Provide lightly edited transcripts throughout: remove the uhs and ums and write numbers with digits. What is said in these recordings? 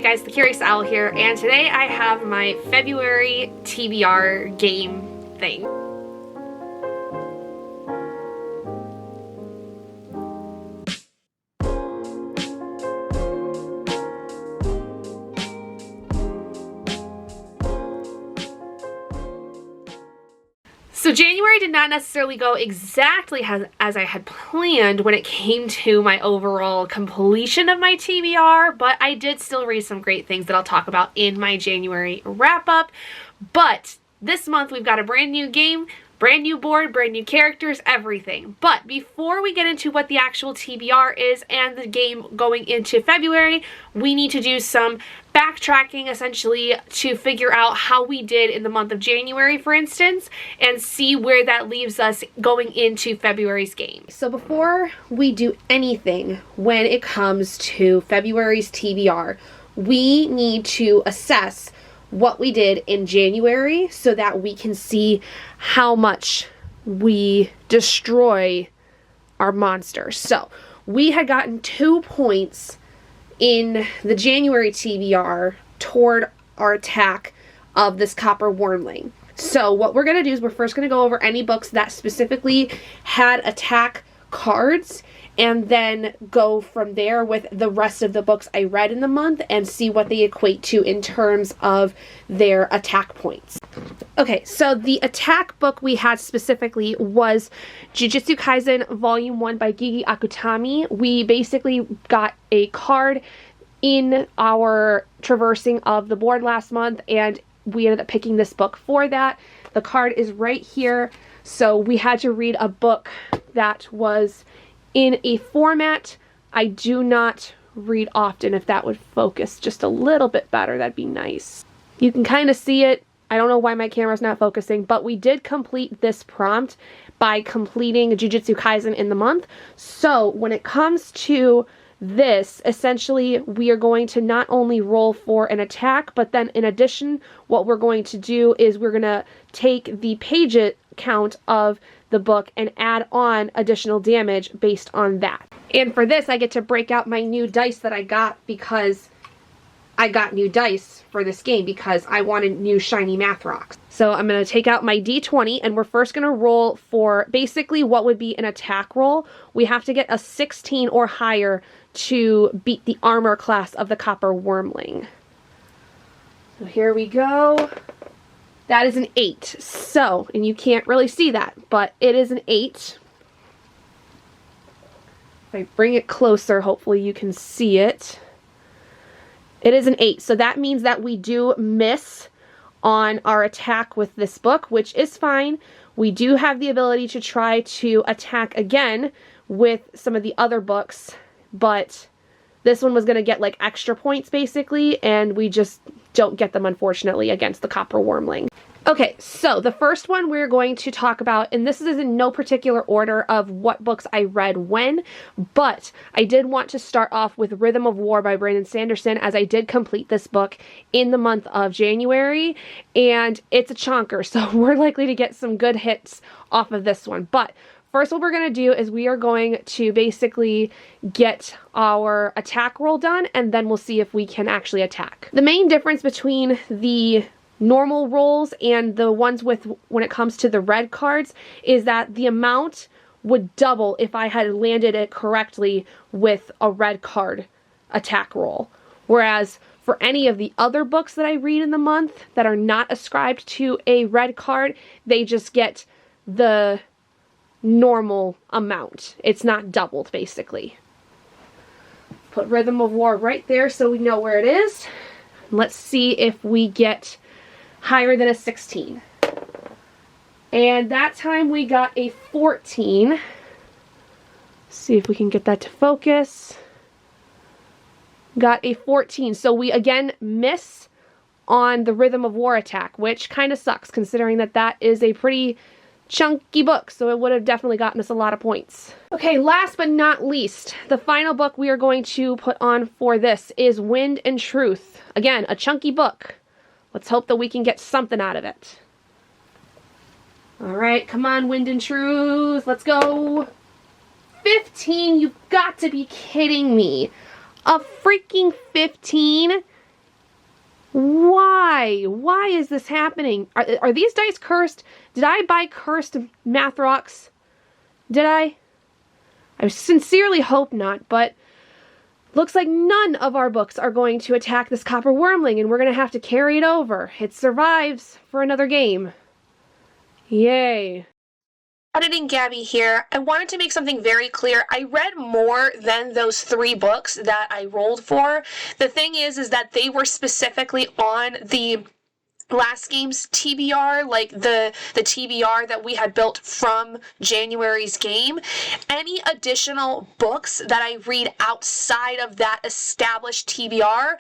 guys, the Curious Owl here, and today I have my February TBR game thing. So January did not necessarily go exactly as I had planned when it came to my overall completion of my TBR, but I did still read some great things that I'll talk about in my January wrap-up. But this month we've got a brand new game, brand new board, brand new characters, everything. But before we get into what the actual TBR is and the game going into February, we need to do some backtracking essentially to figure out how we did in the month of January, for instance, and see where that leaves us going into February's game. So before we do anything when it comes to February's TBR, we need to assess what we did in January so that we can see how much we destroy our monsters. So we had gotten 2 points in the January TBR toward our attack of this copper wormling. So what we're going to do is we're first going to go over any books that specifically had attack cards, and then go from there with the rest of the books I read in the month and see what they equate to in terms of their attack points. Okay, so the attack book we had specifically was Jujutsu Kaisen Volume 1 by Gigi Akutami. We basically got a card in our traversing of the board last month, and we ended up picking this book for that. The card is right here, so we had to read a book that was in a format I do not read often. If that would focus just a little bit better, that'd be nice. You can kind of see it. I don't know why my camera's not focusing, but we did complete this prompt by completing Jujutsu Kaisen in the month. So when it comes to this, essentially we are going to not only roll for an attack, but then in addition, what we're going to do is we're going to take the page count of the book and add on additional damage based on that. And for this, I get to break out my new dice that I got because I got new dice for this game because I wanted new shiny math rocks. So I'm going to take out my D20, and we're first going to roll for basically what would be an attack roll. We have to get a 16 or higher to beat the armor class of the copper wormling. So here we go. That is an 8. So, and you can't really see that, but it is an 8. If I bring it closer, hopefully you can see it. It is an 8. So that means that we do miss on our attack with this book, which is fine. We do have the ability to try to attack again with some of the other books, but this one was going to get like extra points basically, and we just don't get them unfortunately against the copper wormling. Okay, so the first one we're going to talk about, and this is in no particular order of what books I read when, but I did want to start off with Rhythm of War by Brene Sanderson, as I did complete this book in the month of January, and it's a chonker, so we're likely to get some good hits off of this one. But first, what we're going to do is we are going to basically get our attack roll done, and then we'll see if we can actually attack. The main difference between the normal rolls and the ones with when it comes to the red cards is that the amount would double if I had landed it correctly with a red card attack roll. Whereas for any of the other books that I read in the month that are not ascribed to a red card, they just get the normal amount. It's not doubled basically. Put Rhythm of War right there so we know where it is. Let's see if we get higher than a 16. And that time we got a 14. See if we can get that to focus. Got a 14. So we again miss on the Rhythm of War attack, which kind of sucks considering that that is a pretty chunky book, so it would have definitely gotten us a lot of points. Okay, last but not least, the final book we are going to put on for this is Wind and Truth. Again, a chunky book. Let's hope that we can get something out of it. Alright, come on, Wind and Truth. Let's go. 15? You've got to be kidding me. A freaking 15? Why? Why is this happening? Are these dice cursed? Did I buy cursed math rocks? Did I? I sincerely hope not, but looks like none of our books are going to attack this copper wormling, and we're going to have to carry it over. It survives for another game. Yay. Editing Gabby here. I wanted to make something very clear. I read more than those 3 books that I rolled for. The thing is that they were specifically on the last game's TBR, like the TBR that we had built from January's game. Any additional books that I read outside of that established TBR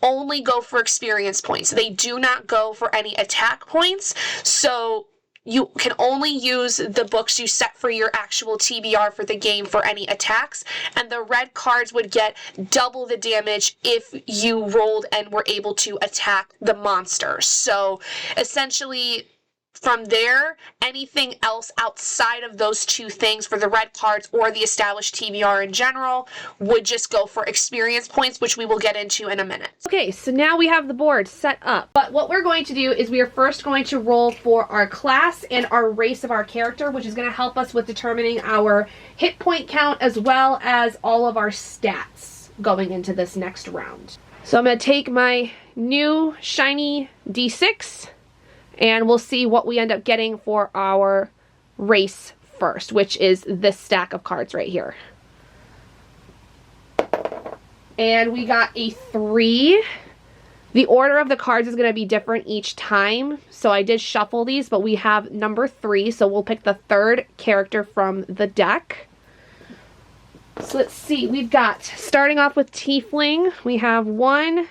only go for experience points. They do not go for any attack points. So you can only use the books you set for your actual TBR for the game for any attacks, and the red cards would get double the damage if you rolled and were able to attack the monster. So essentially, from there, anything else outside of those 2 things for the red cards or the established TBR in general would just go for experience points, which we will get into in a minute. Okay, so now we have the board set up. But what we're going to do is we are first going to roll for our class and our race of our character, which is going to help us with determining our hit point count as well as all of our stats going into this next round. So I'm going to take my new shiny D6, and we'll see what we end up getting for our race first, which is this stack of cards right here. And we got a 3. The order of the cards is going to be different each time, so I did shuffle these, but we have number 3, so we'll pick the 3rd character from the deck. So let's see, we've got, starting off with Tiefling, we have 1,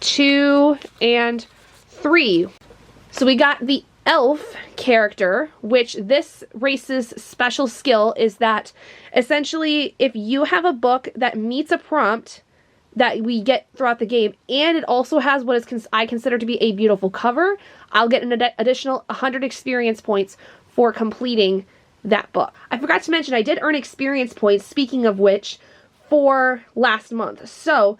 2, and 3. So we got the elf character, which this race's special skill is that essentially if you have a book that meets a prompt that we get throughout the game, and it also has what is I consider to be a beautiful cover, I'll get an additional 100 experience points for completing that book. I forgot to mention I did earn experience points, speaking of which, for last month. So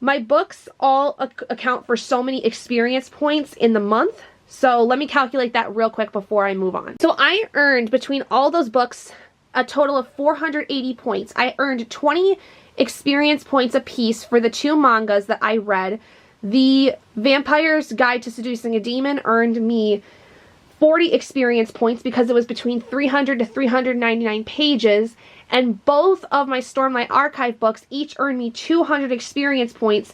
my books all account for so many experience points in the month. So let me calculate that real quick before I move on. So I earned, between all those books, a total of 480 points. I earned 20 experience points apiece for the 2 mangas that I read. The Vampire's Guide to Seducing a Demon earned me 40 experience points because it was between 300 to 399 pages. And both of my Stormlight Archive books each earned me 200 experience points,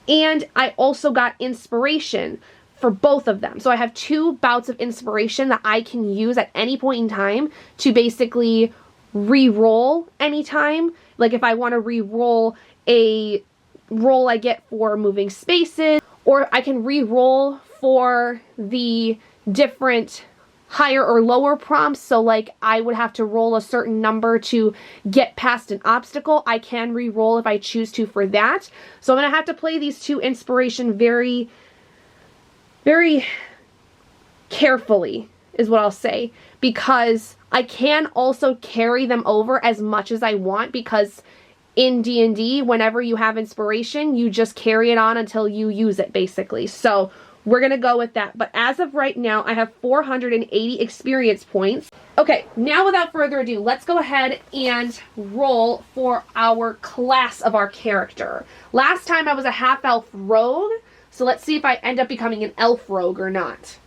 and I also got inspiration for both of them. So I have 2 bouts of inspiration that I can use at any point in time to basically re-roll anytime. Like if I want to re-roll a roll I get for moving spaces, or I can re-roll for the different higher or lower prompts. So like I would have to roll a certain number to get past an obstacle. I can re-roll if I choose to for that. So I'm going to have to play these 2 inspiration very, very carefully is what I'll say, because I can also carry them over as much as I want, because in D&D, whenever you have inspiration, you just carry it on until you use it, basically. So we're going to go with that. But as of right now, I have 480 experience points. Okay, now without further ado, let's go ahead and roll for our class of our character. Last time I was a half-elf rogue, so let's see if I end up becoming an elf rogue or not.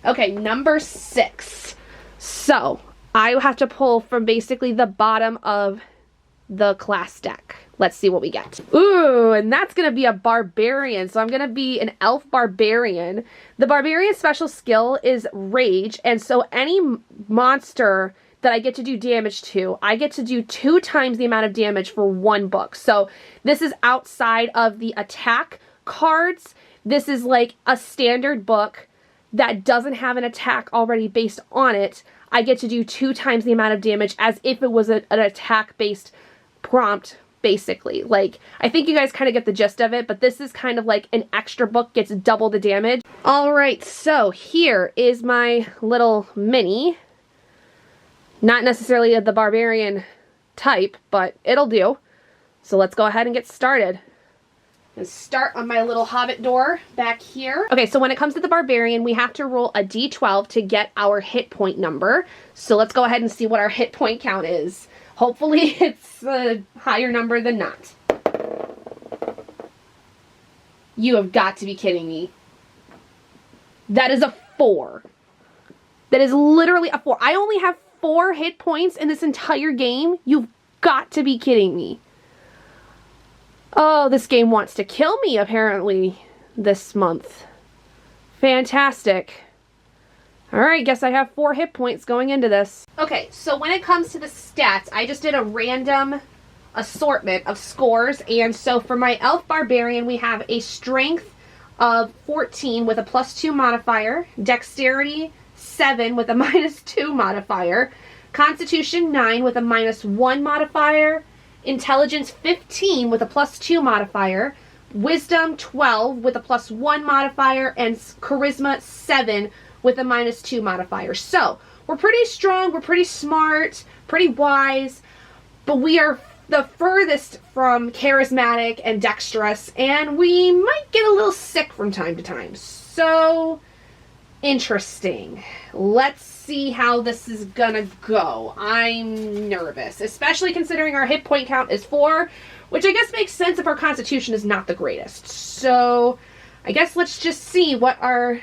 Okay, number 6. So I have to pull from basically the bottom of the class deck. Let's see what we get. Ooh, and that's going to be a barbarian. So I'm going to be an elf barbarian. The barbarian special skill is rage. And so any monster that I get to do damage to, I get to do 2 times the amount of damage for 1 book. So this is outside of the attack cards. This is like a standard book that doesn't have an attack already based on it. I get to do 2 times the amount of damage as if it was an attack based prompt, basically. Like, I think you guys kind of get the gist of it, but this is kind of like an extra book, gets double the damage. Alright, so here is my little mini. Not necessarily the barbarian type, but it'll do. So let's go ahead and get started. And start on my little hobbit door back here. Okay, so when it comes to the barbarian, we have to roll a d12 to get our hit point number. So let's go ahead and see what our hit point count is. Hopefully it's a higher number than not. You have got to be kidding me. That is a 4. That is literally a 4. I only have 4 hit points in this entire game. You've got to be kidding me. Oh, this game wants to kill me, apparently, this month. Fantastic. Alright, guess I have 4 hit points going into this. Okay, so when it comes to the stats, I just did a random assortment of scores. And so for my Elf Barbarian, we have a strength of 14 with a +2 modifier, dexterity 7 with a -2 modifier, constitution 9 with a -1 modifier, intelligence 15 with a +2 modifier, wisdom 12 with a +1 modifier, and charisma 7 with a -2 modifier. So we're pretty strong, we're pretty smart, pretty wise, but we are the furthest from charismatic and dexterous, and we might get a little sick from time to time. So interesting. Let's see how this is gonna go. I'm nervous, especially considering our hit point count is 4, which I guess makes sense if our constitution is not the greatest. So I guess let's just see what our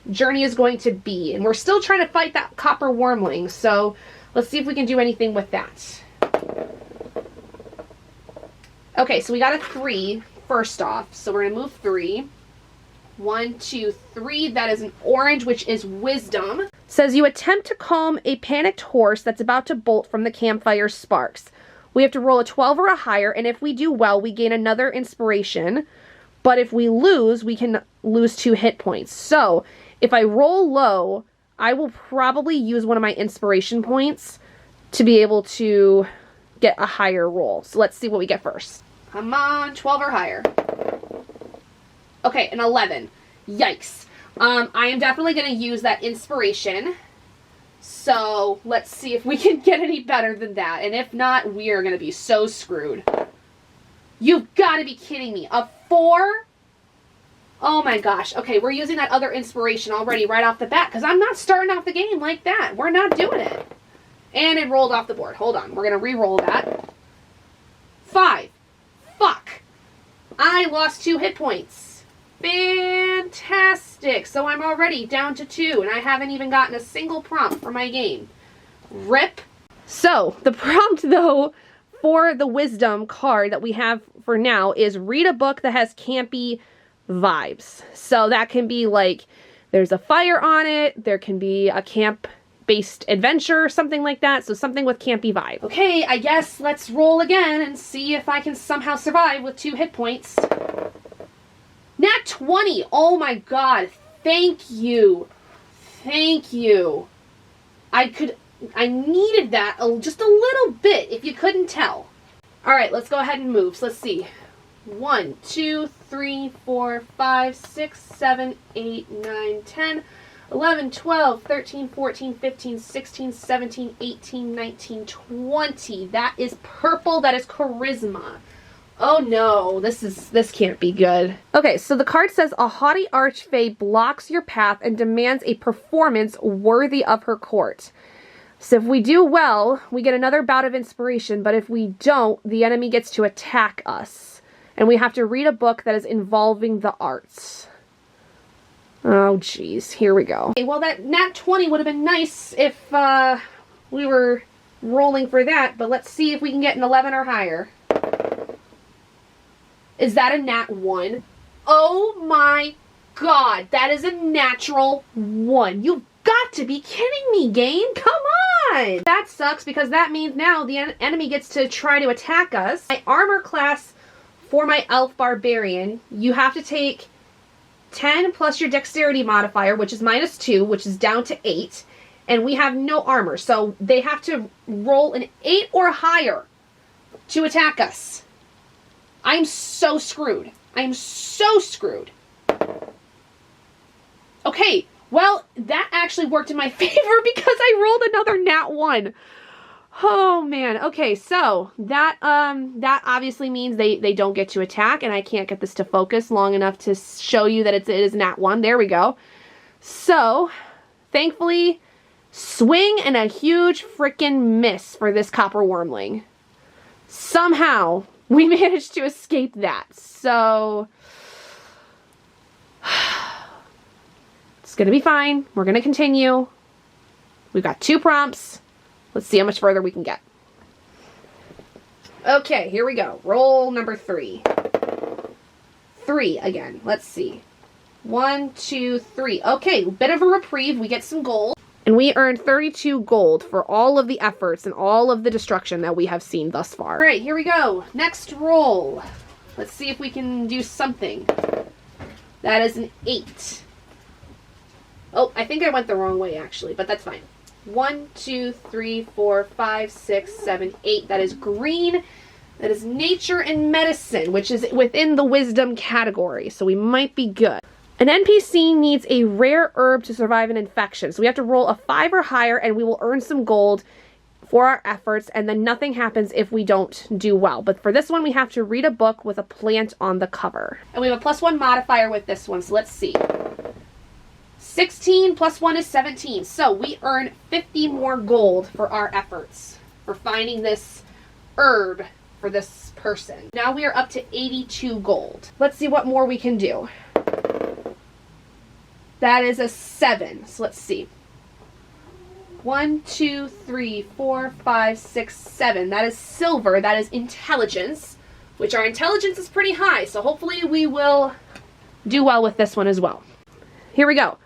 journey is going to be. And we're still trying to fight that copper wormling, so let's see if we can do anything with that. Okay, so we got a 3 first off, so we're gonna move 3. 1, 2, 3. That is an orange, which is wisdom. Says you attempt to calm a panicked horse that's about to bolt from the campfire sparks. We have to roll a 12 or a higher, and if we do well, we gain another inspiration. But if we lose, we can lose 2 hit points. So if I roll low, I will probably use one of my inspiration points to be able to get a higher roll. So let's see what we get first. Come on, 12 or higher. Okay, an 11. Yikes. I am definitely going to use that inspiration. So let's see if we can get any better than that. And if not, we are going to be so screwed. You've got to be kidding me. A 4? Oh my gosh. Okay, we're using that other inspiration already right off the bat because I'm not starting off the game like that. We're not doing it. And it rolled off the board. Hold on. We're going to re-roll that. 5. Fuck. I lost 2 hit points. Fantastic. So I'm already down to 2, and I haven't even gotten a single prompt for my game. Rip. So the prompt, though, for the wisdom card that we have for now is read a book that has campy vibes. So that can be like there's a fire on it. There can be a camp-based adventure, something like that. So something with campy vibe. Okay, I guess let's roll again and see if I can somehow survive with 2 hit points. Nat 20! Oh my god. Thank you. Thank you. I needed that just a little bit, if you couldn't tell. Alright, let's go ahead and move. So let's see. 1, 2, 3, 4, 5, 6, 7, 8, 9, 10, 11, 12, 13, 14, 15, 16, 17, 18, 19, 20. That is purple. That is charisma. Oh no, this can't be good. Okay, so the card says a haughty archfey blocks your path and demands a performance worthy of her court. So if we do well, we get another bout of inspiration, but if we don't, the enemy gets to attack us. And we have to read a book that is involving the arts. Oh geez, here we go. Okay, well that nat 20 would have been nice if we were rolling for that, but let's see if we can get an 11 or higher. Is that a nat 1? Oh my god, that is a natural 1. You've got to be kidding me, game. Come on! That sucks because that means now the enemy gets to try to attack us. My armor class for my elf barbarian, you have to take 10 plus your dexterity modifier, which is -2, which is down to 8. And we have no armor, so they have to roll an 8 or higher to attack us. I'm so screwed. I'm so screwed. Okay, well, that actually worked in my favor because I rolled another nat 1. Oh man. Okay, so that obviously means they don't get to attack, and I can't get this to focus long enough to show you that it is nat 1. There we go. So, thankfully, swing and a huge freaking miss for this copper wormling. Somehow, we managed to escape that. So, it's gonna be fine. We're gonna continue. We've got 2 prompts. Let's see how much further we can get. Okay, here we go. Roll number 3. 3 again. Let's see. 1, 2, 3. Okay, bit of a reprieve. We get some gold. And we earned 32 gold for all of the efforts and all of the destruction that we have seen thus far. All right, here we go. Next roll. Let's see if we can do something. That is an 8. Oh, I think I went the wrong way, actually, but that's fine. 1, 2, 3, 4, 5, 6, 7, 8. That is green. That is nature and medicine, which is within the wisdom category, so we might be good. An NPC needs a rare herb to survive an infection, so we have to roll a 5 or higher, and we will earn some gold for our efforts, and then nothing happens if we don't do well. But for this one, we have to read a book with a plant on the cover. And we have a +1 modifier with this one, so let's see. 16 plus 1 is 17. So we earn 50 more gold for our efforts for finding this herb for this person. Now we are up to 82 gold. Let's see what more we can do. That is a 7. So let's see. 1, 2, 3, 4, 5, 6, 7. That is silver. That is intelligence, which our intelligence is pretty high. So hopefully we will do well with this one as well. Here we go.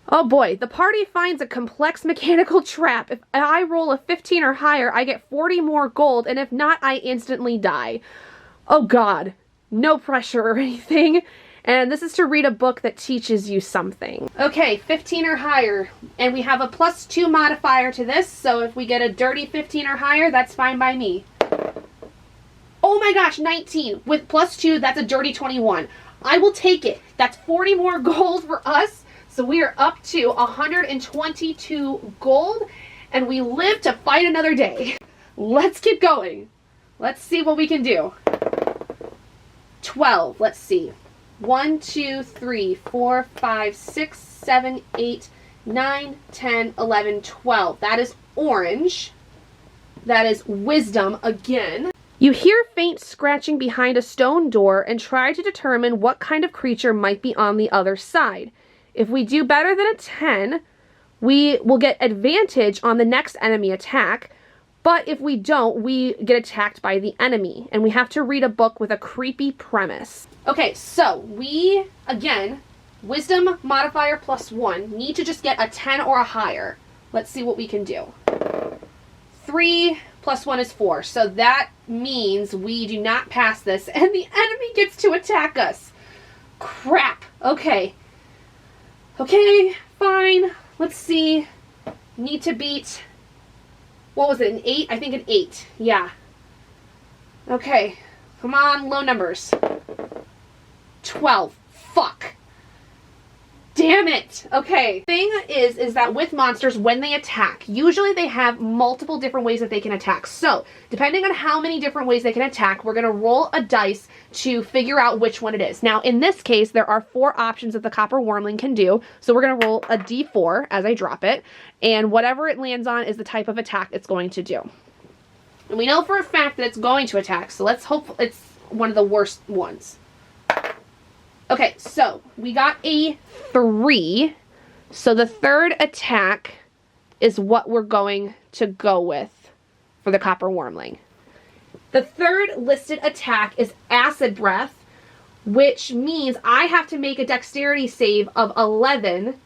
Oh boy, the party finds a complex mechanical trap. If I roll a 15 or higher, I get 40 more gold, and if not, I instantly die. Oh god, no pressure or anything. And this is to read a book that teaches you something. Okay, 15 or higher, and we have a +2 modifier to this, so if we get a dirty 15 or higher, that's fine by me. Oh my gosh, 19. With +2, that's a dirty 21. I will take it. That's 40 more gold for us. So we are up to 122 gold, and we live to fight another day. Let's keep going. Let's see what we can do. 12, let's see. 1, 2, 3, 4, 5, 6, 7, 8, 9, 10, 11, 12. That is orange. That is wisdom again. You hear faint scratching behind a stone door and try to determine what kind of creature might be on the other side. If we do better than a 10, we will get advantage on the next enemy attack, but if we don't, we get attacked by the enemy, and we have to read a book with a creepy premise. Okay, so we, again, wisdom modifier +1, need to just get a 10 or a higher. Let's see what we can do. 3 plus 1 is 4, so that means we do not pass this, and the enemy gets to attack us. Crap. Okay. Okay, fine. Let's see. Need to beat, what was it, an 8? I think an 8. Yeah. Okay. Come on, low numbers. 12. Fuck. Damn it. Okay. Thing is that with monsters, when they attack, usually they have multiple different ways that they can attack. So, depending on how many different ways they can attack, we're going to roll a dice to figure out which one it is. Now, in this case, there are 4 options that the copper wormling can do. So we're going to roll a d4 as I drop it, and whatever it lands on is the type of attack it's going to do. And we know for a fact that it's going to attack, so let's hope it's one of the worst ones. Okay, so we got a 3. So the third attack is what we're going to go with for the copper wormling. The third listed attack is acid breath, which means I have to make a dexterity save of 11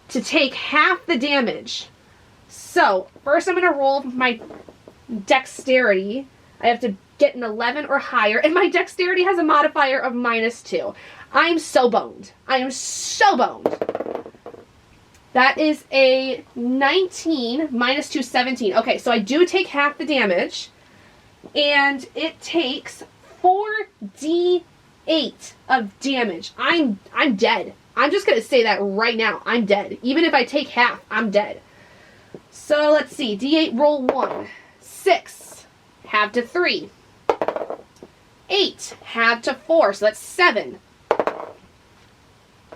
to take half the damage. So first I'm going to roll my dexterity. I have to get an 11 or higher, and my dexterity has a modifier of -2. I'm so boned. I am so boned. That is a 19, -2, 17. Okay, so I do take half the damage, and it takes 4d8 of damage. I'm dead. I'm just going to say that right now. I'm dead. Even if I take half, I'm dead. So let's see. D8 roll 1. 6, halved to 3. 8, halved to 4, so that's 7.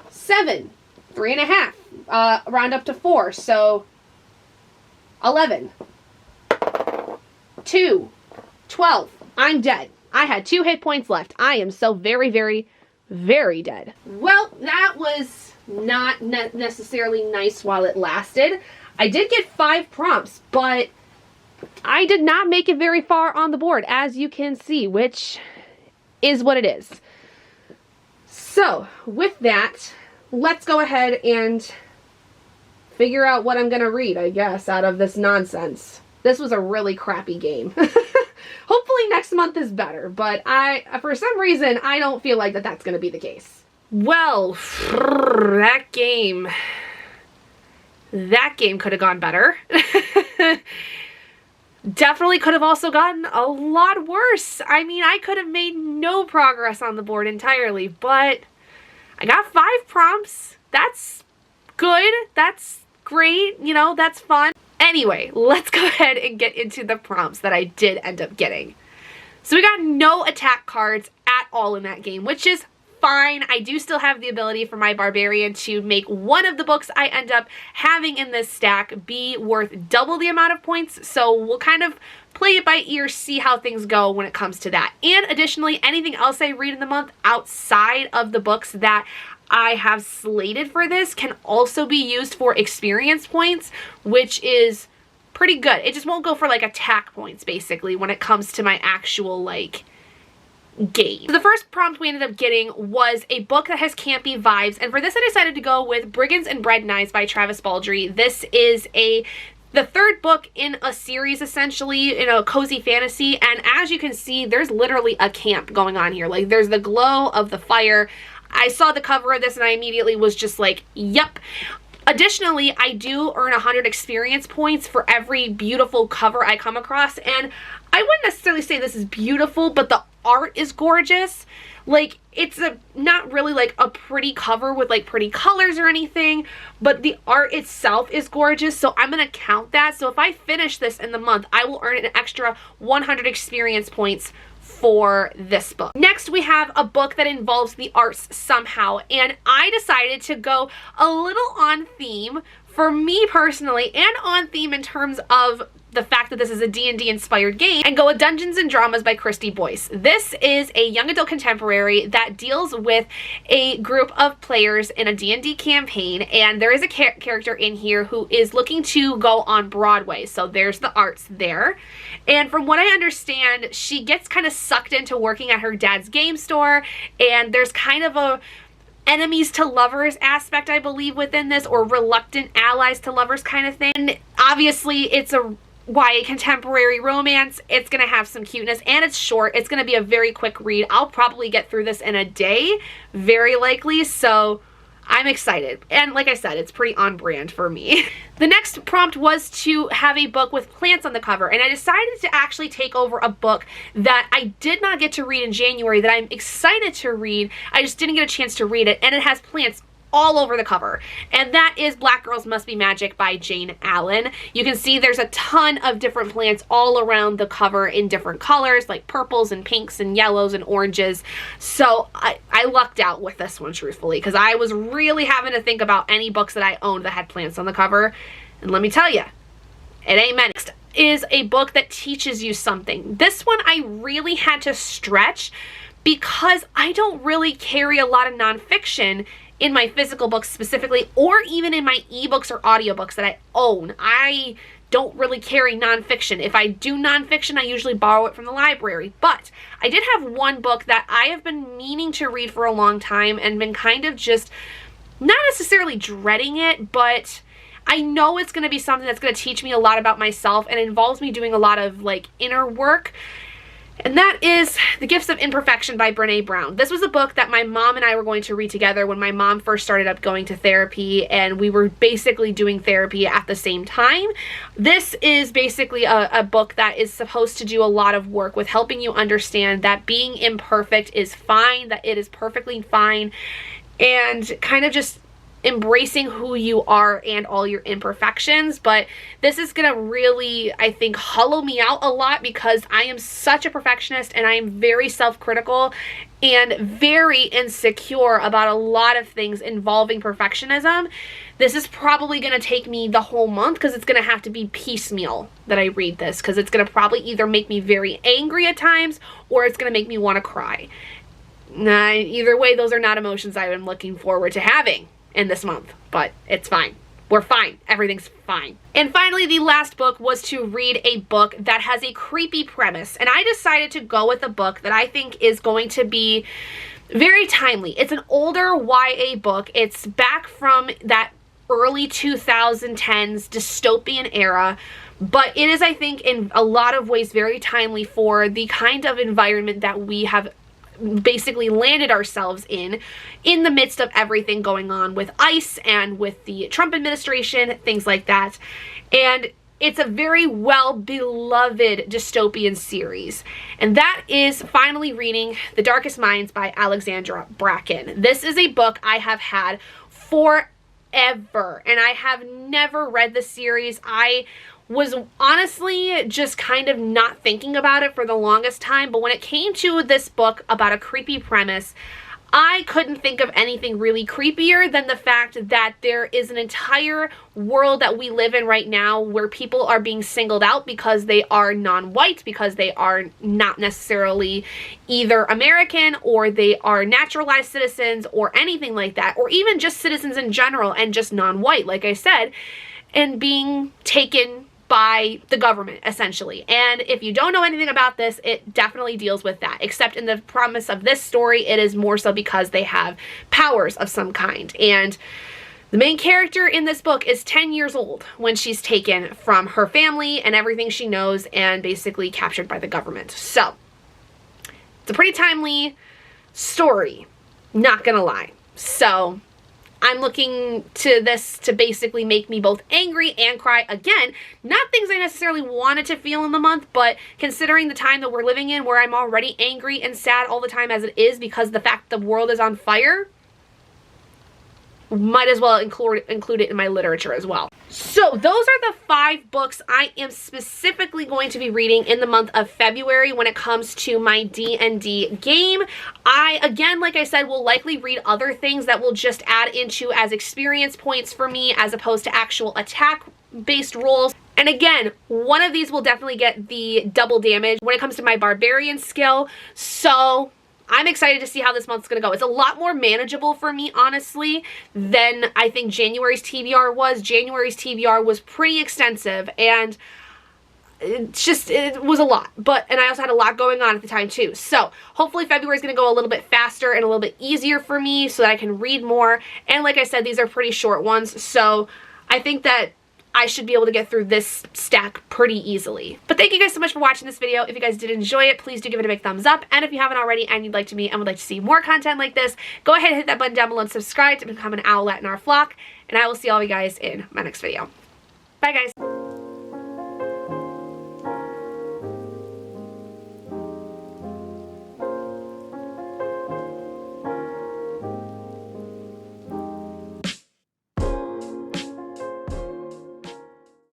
7, 3.5, round up to 4, so 11. 2, 12. I'm dead. I had 2 hit points left. I am so very, very, very dead. Well, that was not necessarily nice while it lasted. I did get 5 prompts, but I did not make it very far on the board, as you can see, which is what it is. So, with that, let's go ahead and figure out what I'm going to read, I guess, out of this nonsense. This was a really crappy game. Hopefully next month is better, but for some reason, I don't feel like that's going to be the case. Well, that game could have gone better. Definitely could have also gotten a lot worse. I mean, I could have made no progress on the board entirely, but I got 5 prompts. That's good. That's great. You know, that's fun. Anyway, let's go ahead and get into the prompts that I did end up getting. So we got no attack cards at all in that game, which is fine. I do still have the ability for my barbarian to make one of the books I end up having in this stack be worth double the amount of points. So we'll kind of play it by ear, see how things go when it comes to that. And additionally, anything else I read in the month outside of the books that I have slated for this can also be used for experience points, which is pretty good. It just won't go for like attack points basically when it comes to my actual like game. So the first prompt we ended up getting was a book that has campy vibes, and for this I decided to go with Brigands and Breadknives by Travis Baldree. This is the third book in a series, essentially, in a cozy fantasy, and as you can see, there's literally a camp going on here. Like, there's the glow of the fire. I saw the cover of this and I immediately was just like, yep. Additionally, I do earn 100 experience points for every beautiful cover I come across, and I wouldn't necessarily say this is beautiful, but the art is gorgeous. Like, it's not really like a pretty cover with like pretty colors or anything, but the art itself is gorgeous, so I'm gonna count that. So if I finish this in the month, I will earn an extra 100 experience points for this book. Next, we have a book that involves the arts somehow, and I decided to go a little on theme for me personally, and on theme in terms of the fact that this is a D&D inspired game, and go with Dungeons and Dramas by Kristy Boyce. This is a young adult contemporary that deals with a group of players in a D&D campaign, and there is a character in here who is looking to go on Broadway, so there's the arts there. And from what I understand, she gets kind of sucked into working at her dad's game store, and there's kind of a enemies to lovers aspect, I believe, within this, or reluctant allies to lovers kind of thing. And obviously, it's a YA contemporary romance. It's gonna have some cuteness, and it's short. It's gonna be a very quick read. I'll probably get through this in a day, very likely, so I'm excited. And like I said, it's pretty on brand for me. The next prompt was to have a book with plants on the cover, and I decided to actually take over a book that I did not get to read in January that I'm excited to read. I just didn't get a chance to read it, and it has plants all over the cover, and that is Black Girls Must Be Magic by Jayne Allen. You can see there's a ton of different plants all around the cover in different colors, like purples and pinks and yellows and oranges. So I lucked out with this one, truthfully, because I was really having to think about any books that I owned that had plants on the cover, and let me tell you, it ain't many. Next is a book that teaches you something. This one I really had to stretch because I don't really carry a lot of nonfiction in my physical books specifically, or even in my ebooks or audiobooks that I own. I don't really carry nonfiction. If I do nonfiction, I usually borrow it from the library. But I did have one book that I have been meaning to read for a long time and been kind of just not necessarily dreading it, but I know it's going to be something that's going to teach me a lot about myself and involves me doing a lot of like inner work. And that is The Gifts of Imperfection by Brene Brown. This was a book that my mom and I were going to read together when my mom first started up going to therapy, and we were basically doing therapy at the same time. This is basically a book that is supposed to do a lot of work with helping you understand that being imperfect is fine, that it is perfectly fine, and kind of just embracing who you are and all your imperfections. But this is gonna really, I think, hollow me out a lot because I am such a perfectionist and I am very self-critical and very insecure about a lot of things involving perfectionism. This is probably going to take me the whole month because it's going to have to be piecemeal that I read this, because it's going to probably either make me very angry at times or it's going to make me want to cry. Nah, either way, those are not emotions I am looking forward to having in this month, but it's fine. We're fine. Everything's fine. And finally, the last book was to read a book that has a creepy premise. And I decided to go with a book that I think is going to be very timely. It's an older YA book. It's back from that early 2010s dystopian era. But it is, I think, in a lot of ways very timely for the kind of environment that we have basically landed ourselves in the midst of everything going on with ICE and with the Trump administration, things like that. And it's a very well-beloved dystopian series. And that is finally reading The Darkest Minds by Alexandra Bracken. This is a book I have had forever, and I have never read the series. I was honestly just kind of not thinking about it for the longest time, but when it came to this book about a creepy premise, I couldn't think of anything really creepier than the fact that there is an entire world that we live in right now where people are being singled out because they are non-white, because they are not necessarily either American or they are naturalized citizens or anything like that, or even just citizens in general and just non-white, like I said, and being taken by the government, essentially. And if you don't know anything about this, it definitely deals with that, except in the premise of this story, it is more so because they have powers of some kind. And the main character in this book is 10 years old when she's taken from her family and everything she knows and basically captured by the government. So, it's a pretty timely story, not gonna lie. So, I'm looking to this to basically make me both angry and cry. Again, not things I necessarily wanted to feel in the month, but considering the time that we're living in where I'm already angry and sad all the time as it is because the fact the world is on fire, might as well include it in my literature as well. So those are the 5 books I am specifically going to be reading in the month of February when it comes to my D&D game. I, again, like I said, will likely read other things that will just add into as experience points for me as opposed to actual attack-based rolls. And again, one of these will definitely get the double damage when it comes to my barbarian skill. So I'm excited to see how this month's going to go. It's a lot more manageable for me, honestly, than I think January's TBR was. January's TBR was pretty extensive, and it was a lot. And I also had a lot going on at the time, too. So hopefully February's going to go a little bit faster and a little bit easier for me so that I can read more. And like I said, these are pretty short ones, so I think that I should be able to get through this stack pretty easily. But thank you guys so much for watching this video. If you guys did enjoy it, please do give it a big thumbs up. And if you haven't already and you'd like to meet and would like to see more content like this, go ahead and hit that button down below and subscribe to become an owlet in our flock. And I will see all of you guys in my next video. Bye, guys.